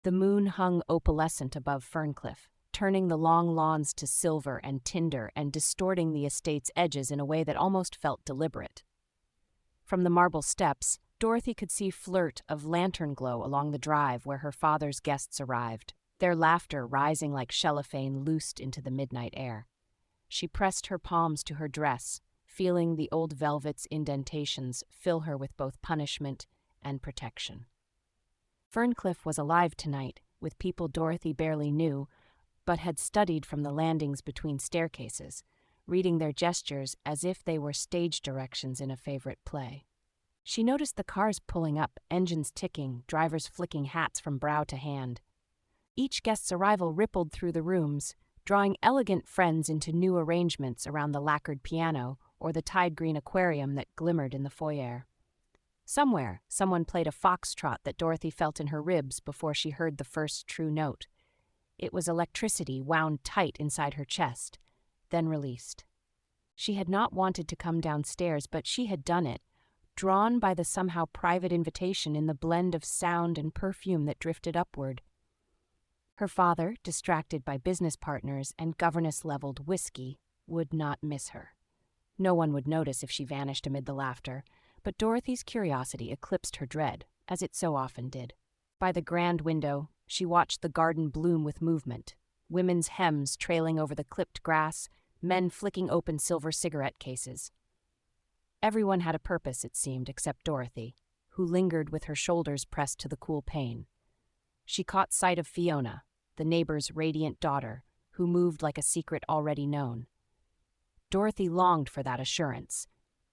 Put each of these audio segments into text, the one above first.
The moon hung opalescent above Ferncliff, turning the long lawns to silver and tinder and distorting the estate's edges in a way that almost felt deliberate. From the marble steps, Dorothy could see flirt of lantern glow along the drive where her father's guests arrived, their laughter rising like cellophane loosed into the midnight air. She pressed her palms to her dress, feeling the old velvet's indentations fill her with both punishment and protection. Ferncliff was alive tonight, with people Dorothy barely knew, but had studied from the landings between staircases, reading their gestures as if they were stage directions in a favorite play. She noticed the cars pulling up, engines ticking, drivers flicking hats from brow to hand. Each guest's arrival rippled through the rooms, drawing elegant friends into new arrangements around the lacquered piano or the tide-green aquarium that glimmered in the foyer. Somewhere, someone played a foxtrot that Dorothy felt in her ribs before she heard the first true note. It was electricity wound tight inside her chest, then released. She had not wanted to come downstairs, but she had done it, drawn by the somehow private invitation in the blend of sound and perfume that drifted upward. Her father, distracted by business partners and governess-leveled whiskey, would not miss her. No one would notice if she vanished amid the laughter, but Dorothy's curiosity eclipsed her dread, as it so often did. By the grand window, she watched the garden bloom with movement, women's hems trailing over the clipped grass, men flicking open silver cigarette cases. Everyone had a purpose, it seemed, except Dorothy, who lingered with her shoulders pressed to the cool pane. She caught sight of Fiona, the neighbor's radiant daughter, who moved like a secret already known. Dorothy longed for that assurance,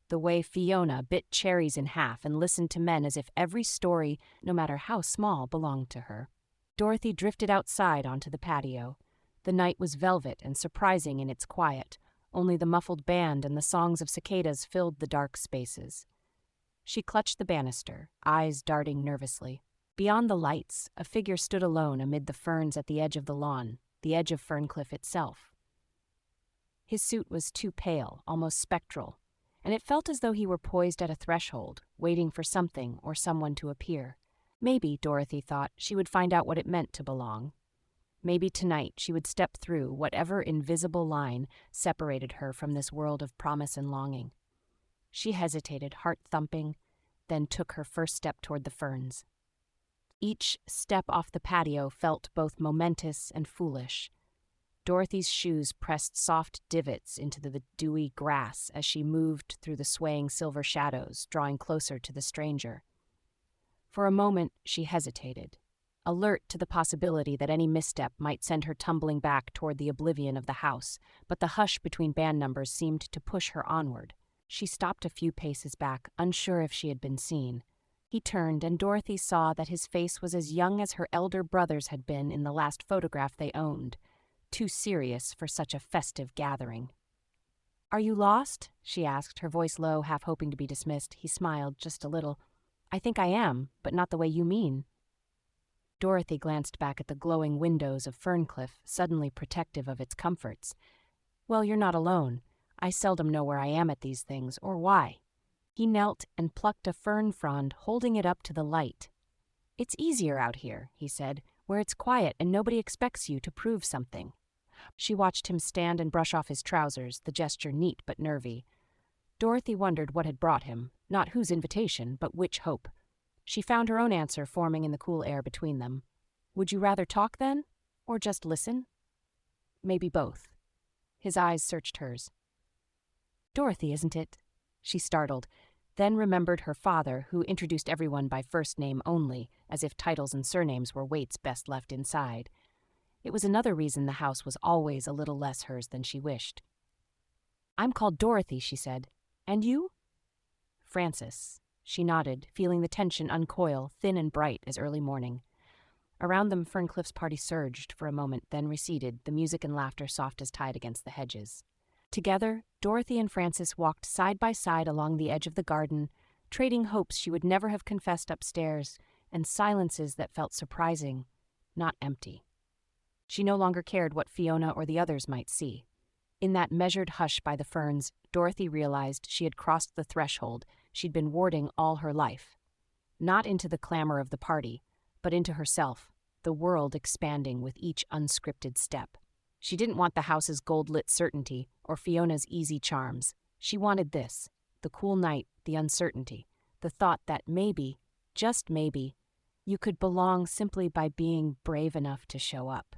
the way Fiona bit cherries in half and listened to men as if every story, no matter how small, belonged to her. Dorothy drifted outside onto the patio. The night was velvet and surprising in its quiet. Only the muffled band and the songs of cicadas filled the dark spaces. She clutched the banister, eyes darting nervously. Beyond the lights, a figure stood alone amid the ferns at the edge of the lawn, the edge of Ferncliff itself. His suit was too pale, almost spectral, and it felt as though he were poised at a threshold, waiting for something or someone to appear. Maybe, Dorothy thought, she would find out what it meant to belong. Maybe tonight she would step through whatever invisible line separated her from this world of promise and longing. She hesitated, heart thumping, then took her first step toward the ferns. Each step off the patio felt both momentous and foolish. Dorothy's shoes pressed soft divots into the dewy grass as she moved through the swaying silver shadows, drawing closer to the stranger. For a moment, she hesitated, alert to the possibility that any misstep might send her tumbling back toward the oblivion of the house, but the hush between band numbers seemed to push her onward. She stopped a few paces back, unsure if she had been seen. He turned, and Dorothy saw that his face was as young as her elder brother's had been in the last photograph they owned, too serious for such a festive gathering. "Are you lost?" she asked, her voice low, half hoping to be dismissed. He smiled, just a little. "I think I am, but not the way you mean." Dorothy glanced back at the glowing windows of Ferncliff, suddenly protective of its comforts. "Well, you're not alone. I seldom know where I am at these things, or why." He knelt and plucked a fern frond, holding it up to the light. "It's easier out here," he said, "where it's quiet and nobody expects you to prove something." She watched him stand and brush off his trousers, the gesture neat but nervy. Dorothy wondered what had brought him, not whose invitation, but which hope. She found her own answer forming in the cool air between them. "Would you rather talk then, or just listen?" "Maybe both." His eyes searched hers. "Dorothy, isn't it?" She startled, then remembered her father, who introduced everyone by first name only, as if titles and surnames were weights best left inside. It was another reason the house was always a little less hers than she wished. "I'm called Dorothy," she said. "And you?" "Frances." She nodded, feeling the tension uncoil, thin and bright as early morning. Around them, Ferncliff's party surged for a moment, then receded, the music and laughter soft as tide against the hedges. Together, Dorothy and Frances walked side by side along the edge of the garden, trading hopes she would never have confessed upstairs, and silences that felt surprising, not empty. She no longer cared what Fiona or the others might see. In that measured hush by the ferns, Dorothy realized she had crossed the threshold she'd been warding all her life. Not into the clamor of the party, but into herself, the world expanding with each unscripted step. She didn't want the house's gold-lit certainty or Fiona's easy charms. She wanted this, the cool night, the uncertainty, the thought that maybe, just maybe, you could belong simply by being brave enough to show up.